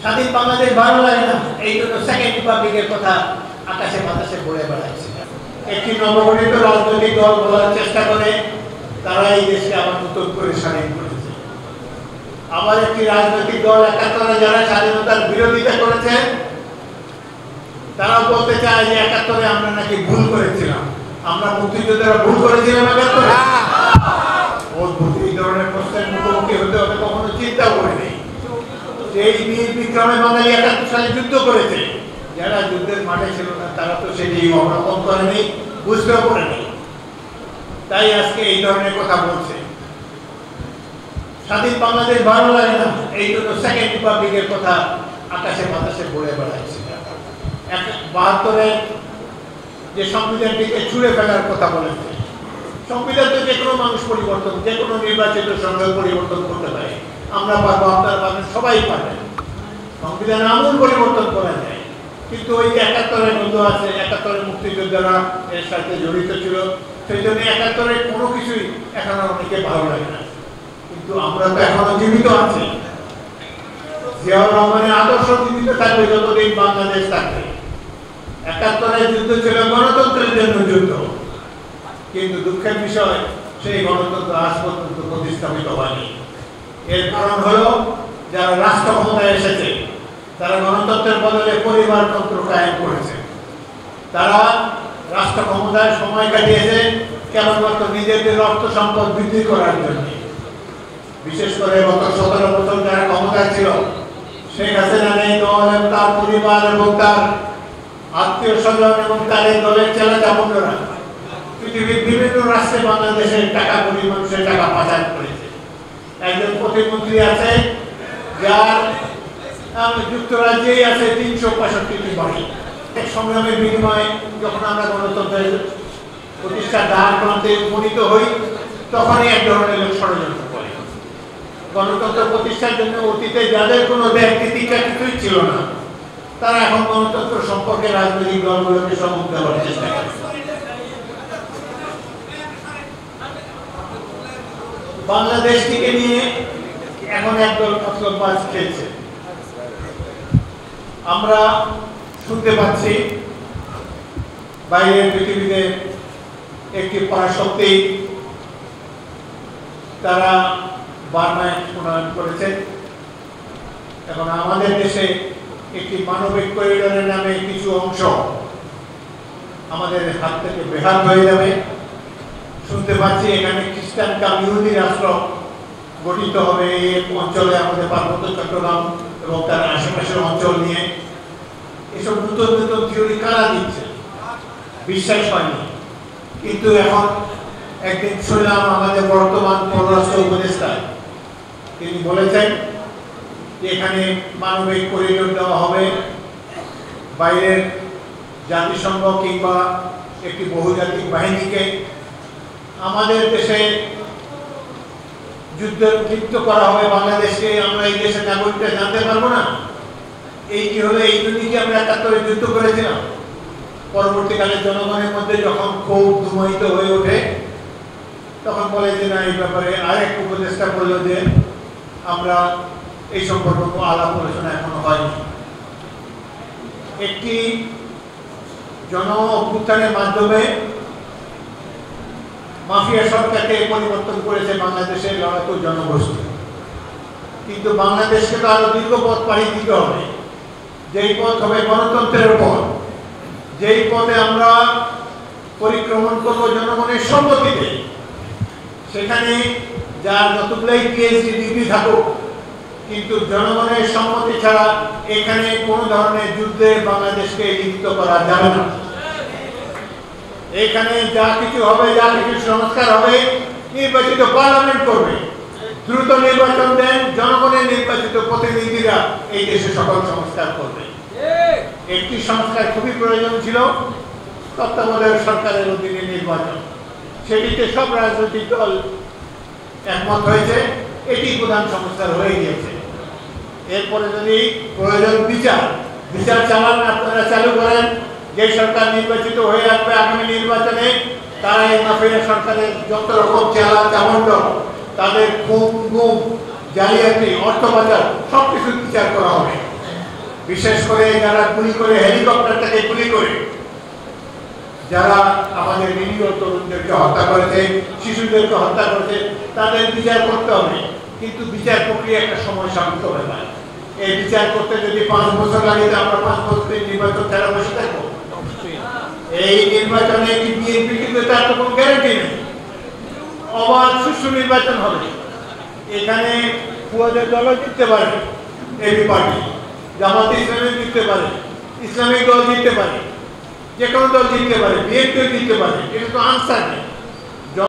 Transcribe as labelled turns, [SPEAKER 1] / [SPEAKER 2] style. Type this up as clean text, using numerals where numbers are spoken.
[SPEAKER 1] স্বাধীন বাংলাদেশ ভালো লাগে না, এই জন্য সেকেন্ড রিপাবলিকের কথা আকাশে বাতাসে বলে বেড়াচ্ছে। একটি নবগঠিত রাজনৈতিক দল বলার চেষ্টা করে তারা এই দেশকে আবার নতুন করে স্বাধীন করেছে। আবার একটি রাজনৈতিক দল ৭১ যারা স্বাধীনতার বিরোধিতা করেছে তারা বলতে চায় যে ৭১ আমরা নাকি ভুল করেছিলাম, আমরা মুক্তিযোদ্ধারা ভুল করেছিলাম ৭১। অদ্ভুত এই ধরনের প্রশ্নের মুখোমুখি হতে হবে কখনো চিন্তা করেনি। এই বীর বিক্রমে বাঙালি ৭১ সালে যুদ্ধ করেছে, যারা যুদ্ধের মাঠে ছিল না তারা তো সেটি অবলম্বন করেনি, বুঝতেও পারেনি, তাই আজকে এই ধরনের কথা বলছে। স্বাধীন বাংলাদেশ ভালো লাগে না, এই জন্য সেকেন্ড রিপাবলিকের কথা আকাশে বাতাসে বলে বেড়াচ্ছে। ৭২ যে সংবিধানটিকে ছুঁড়ে ফেলার কথা বলেছে, সংবিধান তো যে কোনো মানুষ পরিবর্তন, যে কোনো নির্বাচিত সরকার পরিবর্তন করতে পারে, আমরা পারবো, আপনারা পারবেন, সবাই পারবেন। সংবিধান আমূল পরিবর্তন করা যায়, কিন্তু ওই যে ৭১ বন্ধু আছে, ৭১ মুক্তিযোদ্ধারা এর সাথে জড়িত ছিল, সেই জন্য ৭১ কোনো কিছুই এখন অনেকে ভালো লাগে না। কিন্তু আমরা তো এখনো জীবিত আছি, জিয়াউর রহমানের আদর্শ জীবিত থাকবে যতদিন বাংলাদেশ থাকবে। ৭১ যুদ্ধ ছিল গণতন্ত্রের জন্য যুদ্ধ, কিন্তু দুঃখের বিষয় সেই গণতন্ত্র আজ পর্যন্ত প্রতিস্থাপিত হয়নি। এর কারণ হলো যারা রাষ্ট্র ক্ষমতায় এসেছে তারা গণতন্ত্রের বদলে পরিবারতন্ত্র কায়েম করেছে। তারা রাষ্ট্র ক্ষমতায় সময় কাটিয়েছে কেবলমাত্র নিজেদের অর্থ সম্পদ বৃদ্ধি করার জন্য। বিশেষ করে গত ১৭ বছর যারা ক্ষমতায় ছিল, শেখ হাসিনা এই দল এবং তার পরিবার এবং তার আত্মীয় স্বজন এবং তার এই দলের চেলা চামুন্ডরা পৃথিবীর বিভিন্ন রাষ্ট্রে বাংলাদেশের টাকা কোটি মানুষের টাকা পাচার করেছে। একজন প্রতিমন্ত্রী আছে যার যুক্তরাজ্যেই আছে ৩৬৫টি বাড়ি। সংগ্রামের বিনিময়ে যখন আমরা গণতন্ত্রের প্রতিষ্ঠার দ্বার প্রান্তে উপনীত হই, তখনই এক ধরনের লোক ষড়যন্ত্র করে। গণতন্ত্র প্রতিষ্ঠার জন্য অতীতে যাদের কোনো ব্যক্তিত্ব কিছুই ছিল না, তারা এখন গণতন্ত্র সম্পর্কে রাজনৈতিক দলগুলোকে সম্মুখ দেওয়ার চেষ্টা করে। বাংলাদেশটিকে নিয়ে এখন একদল মতলববাজ খেলছে। আমরা শুনতে পাচ্ছি বাইরের পৃথিবীতে একটি পরাশক্তি তারা বার্মায় উন্নয়ন করেছে। এখন আমাদের দেশে একটি মানবিক করিডোরের নামে কিছু অংশ আমাদের হাত থেকে বেহাত হয়ে যাবে। শুনতে পাচ্ছি এখানে খ্রিস্টান ইহুদি রাষ্ট্র গঠিত হবে এই অঞ্চলে, আমাদের পার্বত্য চট্টগ্রাম এবং তার আশেপাশের অঞ্চল নিয়ে। এসব নতুন নতুন থিওরি কারা দিচ্ছে, বিশ্বাস হয়নি। কিন্তু এখন একদিন শুনলাম আমাদের বর্তমান পররাষ্ট্র উপদেষ্টা তিনি বলেছেন যে এখানে মানবিক করিডোর দেওয়া হবে, বাইরের জাতিসংঘ কিংবা একটি বহুজাতিক বাহিনীকে আমাদের দেশে যুদ্ধে লিপ্ত করা হবে। বাংলাদেশকে আমরা এই দেশের নাগরিকরা জানতে পারবো না। এই কি হলো, এই জন্য কি আমরা ৭১ যুদ্ধ করেছিলাম? পরবর্তীকালে জনগণের মধ্যে যখন ক্ষোভ ধুমায়িত হয়ে ওঠে, তখন বলে যে না, এই ব্যাপারে আরেক উপদেষ্টা বলল যে আমরা এই সম্পর্কে আলাপ আলোচনা এখনো হয়নি। একটি জন অভ্যুত্থানের মাধ্যমে মাফিয়া সরকারকে পরিবর্তন করেছে বাংলাদেশের লড়াকু জনগোষ্ঠী, কিন্তু বাংলাদেশকে তো আরো দীর্ঘ পথ পাড়ি দিতে হবে। যেই পথ হবে গণতন্ত্রের পথ, যেই পথে আমরা পরিক্রমণ করব জনগণের সম্মতিতে। সেখানে যার যতগুলাই পিএইচডি ডিগ্রি থাকুক, কিন্তু জনগণের সম্মতি ছাড়া এখানে কোনো ধরনের যুদ্ধে বাংলাদেশকে লিপ্ত করা যাবে না। এখানে যা কিছু হবে, যা কিছু সংস্কার হবে, নির্বাচিত পার্লামেন্ট করবে। দ্রুত নির্বাচন দেন, জনগণের নির্বাচিত প্রতিনিধিরা এই দেশে সকল সংস্কার করবে। একটি সংস্কার খুবই প্রয়োজন ছিল, তত্ত্বাবধায়ক সরকারের অধীনে নির্বাচন। সেটিতে সব রাজনৈতিক দল একমত হয়েছে, এটি প্রধান সংস্কার হয়ে গিয়েছে। এরপরে যদি প্রয়োজন বিচার চালান, আপনারা চালু করেন। যে সরকার নির্বাচিত হয়ে আসবে আগামী নির্বাচনে, তারা এই মাফিয়া সরকারের যত রকম চেলা চামুন্ড, তাদের খুন গুম জালিয়াতি অর্থ পাচার সবকিছু বিচার করা হবে। বিশেষ করে যারা গুলি করে, হেলিকপ্টার থেকে গুলি করে যারা আমাদের নিরীহ তরুণদেরকে হত্যা করেছে, শিশুদেরকে হত্যা করেছে, তাদের বিচার করতে হবে। কিন্তু বিচার প্রক্রিয়া একটা সময় সাপেক্ষ ব্যাপার। এই বিচার করতে যদি 5 বছর লাগে, আমরা 5 বছরের নির্বাচন ছাড়া বসে থাকবো? এই নির্বাচনে কি বিএনপি কিন্তু তার তো কোনো গ্যারান্টি নেই। অবাধ সুষ্ঠু নির্বাচন হবে। এখানে ফুয়াদের দলও জিততে পারে, এবি পার্টি, জামাত ইসলামী জিততে পারে, ইসলামিক দল জিততে পারে, যে কোনো দল জিততে পারে, বিএনপিও জিততে পারে। এটা তো আনসার নেই।